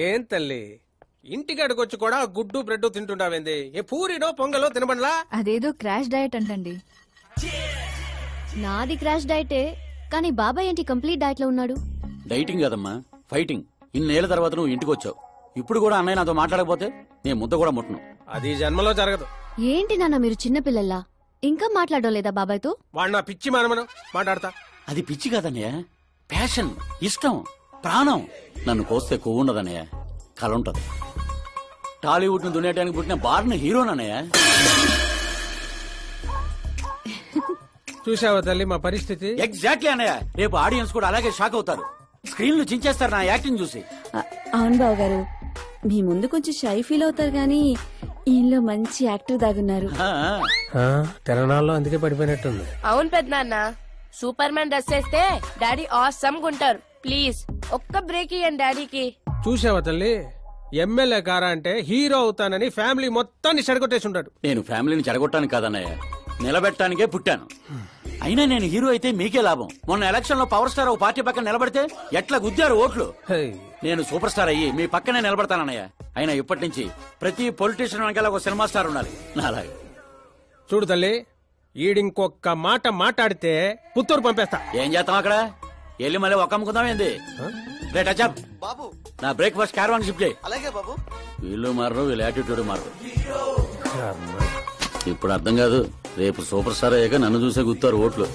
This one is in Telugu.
ఏం తల్లి ఇంటికాడికి వచ్చి కూడా గుడ్డు బ్రెడ్ తింటుంటావేంది? ఏ పూరినో పొంగలో తినబడలా? అదేదో క్రాష్ డయట్ అంటండి. నాది క్రాష్ డైటే, కానీ బాబాయ్ ఏంటి కంప్లీట్ డైట్ లో ఉన్నాడు? డైటింగ్ కదమ్మా, ఫైటింగ్. ఇన్నేళ్ల తర్వాత నువ్వు ఇంటికి వచ్చావు. ఇప్పుడు కూడా అన్నయ్య నాతో మాట్లాడకపోతే నేను ముద్ద కూడా ముట్టను. అది జన్మలో జరగదు. ఏంటి నాన్న మీరు చిన్నపిల్లల్లా ఇంకా మాట్లాడడం లేదా బాబాయ్తో? వాడు నా పిచ్చి మనమను మాట్లాడతా. అది పిచ్చి కాదన్నయ్య, ప్యాషన్, ఇష్టం, ప్రాణం. నన్ను కోస్తే కొవ్వు ఉండదన్నయ్య, కళ ఉంటది. టాలీవుడ్ ను దున్నేయడానికి పుట్టిన బార్న హీరోనన్నయ్య. చూసావా తల్లి మా పరిస్థితి? ఎగ్జాక్ట్లీ అన్నయ్య. రేపు ఆడియన్స్ కూడా అలాగే షాక్ అవుతారు. స్క్రీన్లు చించేస్తారు నా యాక్టింగ్ చూసి. అవును బావ గారు, మీ ముందు కొంచెం షై ఫీల్ అవుతారు గానీ ఈయనలో మంచి యాక్టర్ దాగున్నారు. తెలంగాణలో అందుకే పడిపోయినట్టుంది. అవును పెద్దనాన్న, సూపర్ మ్యాన్ డ్రెస్ వేస్తే డాడీ ఆసమ్ గుంటారు. ప్లీజ్ ఒక్క బ్రేక్ ఇయ్యండి డాడీకి. చూసావా తల్లి, ఎమ్మెల్యే కారా అంటే హీరో అవుతానని ఫ్యామిలీ మొత్తాన్ని చెడగొట్టేసి ఉంటాడు. నేను ఫ్యామిలీని చెడగొట్టాను కాదన్నయ్య, నిలబెట్టడానికే పుట్టాను. అయినా నేను హీరో అయితే మీకే లాభం. మొన్న ఎలక్షన్ లో పవర్ స్టార్ ఒక పార్టీ పక్కన నిలబడితే ఎట్లా గుద్దారు ఓట్లు. నేను సూపర్ స్టార్ అయ్యి మీ పక్కనే నిలబడతానన్నయ్య. అయినా ఇప్పటి నుంచి ప్రతి పొలిటీషియన్ వెనకాల ఒక సినిమా స్టార్ ఉండాలి నాలాగా. చూడు తల్లి, ఈడింకొక్క మాట మాట్లాడితే పుత్తూరు పంపేస్తా. ఏం చేస్తాం అక్కడ? వెళ్ళి మళ్ళీ ఒక అమ్ముకుందాం ఏంది? రేట్ అచ్చప్ బాబు, నా బ్రేక్ఫాస్ట్ క్యారవాన్ షిఫ్ట్ చేయి. అలాగే బాబు. వీళ్ళు మారరు, వీళ్ళ యాటిట్యూడ్ మారరు. ఇప్పుడు అర్థం కాదు, రేపు సూపర్ స్టార్ అయ్యాక నన్ను చూసే గుర్తారు ఓట్లు.